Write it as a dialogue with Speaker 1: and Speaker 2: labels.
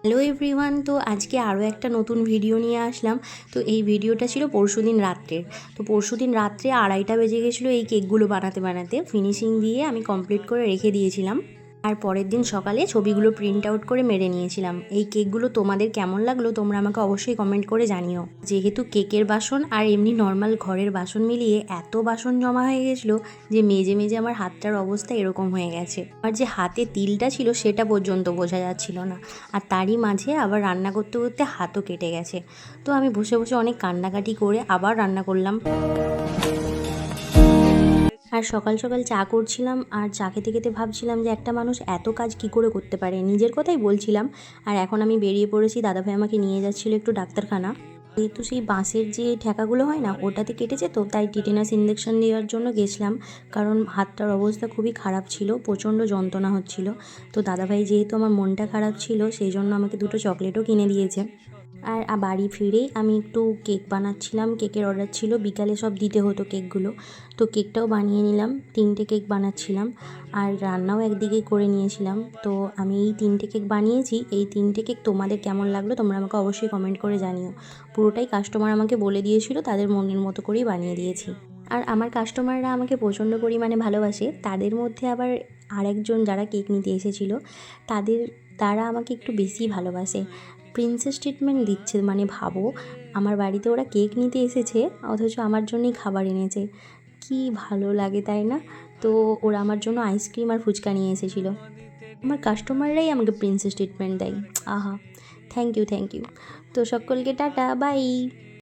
Speaker 1: Hello everyone, তো আজকে আরও একটা নতুন ভিডিও নিয়ে আসলাম। তো এই ভিডিওটা ছিল পরশুদিন রাত্রের। তো পরশুদিন রাত্রে 2:30 বেজে গেছিলো এই কেকগুলো বানাতে বানাতে। ফিনিশিং দিয়ে আমি কমপ্লিট করে রেখে দিয়েছিলাম। আর পরের দিন সকালে ছবিগুলো প্রিন্ট আউট করে মেরে নিয়েছিলাম। এই কেকগুলো তোমাদের কেমন লাগলো তোমরা আমাকে অবশ্যই কমেন্ট করে জানিও। যেহেতু কেকের বাসন আর এমনি নর্মাল ঘরের বাসন মিলিয়ে এত বাসন জমা হয়ে গেছিলো যে মেজে মেজে আমার হাতটার অবস্থা এরকম হয়ে গেছে। আর যে হাতে তিলটা ছিল সেটা পর্যন্ত বোঝা যাচ্ছিল না। আর তারই মাঝে আবার রান্না করতে করতে হাতও কেটে গেছে। তো আমি বসে বসে অনেক কান্নাকাটি করে আবার রান্না করলাম। আর সকাল সকাল চা করছিলাম, আর চা খেতে খেতে ভাবছিলাম যে একটা মানুষ এত কাজ কি করে করতে পারে, নিজের কথাই বলছিলাম। আর এখন আমি বেরিয়ে পড়েছি, দাদাভাই আমাকে নিয়ে যাচ্ছিলো একটু ডাক্তারখানা। যেহেতু সেই বাঁশের যে ঠেকাগুলো হয় না ওটাতে কেটেছে, তো তাই টিটেনাস ইঞ্জেকশন দেওয়ার জন্য গেছিলাম। কারণ হাতটার অবস্থা খুবই খারাপ ছিল, প্রচণ্ড যন্ত্রণা হচ্ছিল। তো দাদাভাই যেহেতু আমার মনটা খারাপ ছিল সেই জন্য আমাকে দুটো চকলেটও কিনে দিয়েছে। আর বাড়ি ফিরেই আমি একটু কেক বানাচ্ছিলাম, কেকের অর্ডার ছিল, বিকালে সব দিতে হতো কেকগুলো। তো কেকটাও বানিয়ে নিলাম, 3টে কেক বানাচ্ছিলাম। আর রান্নাও একদিকে করে নিয়েছিলাম। তো আমি এই 3টে কেক বানিয়েছি। এই 3টে কেক তোমাদের কেমন লাগলো তোমরা আমাকে অবশ্যই কমেন্ট করে জানিও। পুরোটাই কাস্টমার আমাকে বলে দিয়েছিল, তাদের মনের মতো করেই বানিয়ে দিয়েছি। আর আমার কাস্টমাররা আমাকে প্রচণ্ড পরিমাণে ভালোবাসে। তাদের মধ্যে আবার আরেকজন যারা কেক নিতে এসেছিলো তারা আমাকে একটু বেশি ভালোবাসে। প্রিন্সেস ট্রিটমেন্ট দিচ্ছে, মানে ভাবো আমার বাড়িতে ওরা কেক নিতে এসেছে অথচ আমার জন্যই খাবার এনেছে। কি ভালো লাগে তাই না? তো ওরা আমার জন্য আইসক্রিম আর ফুচকা নিয়ে এসেছিলো। আমার কাস্টমাররাই আমাকে প্রিন্সেস ট্রিটমেন্ট দেয়। আহা, থ্যাংক ইউ। তো সকলকে টাটা, বাই।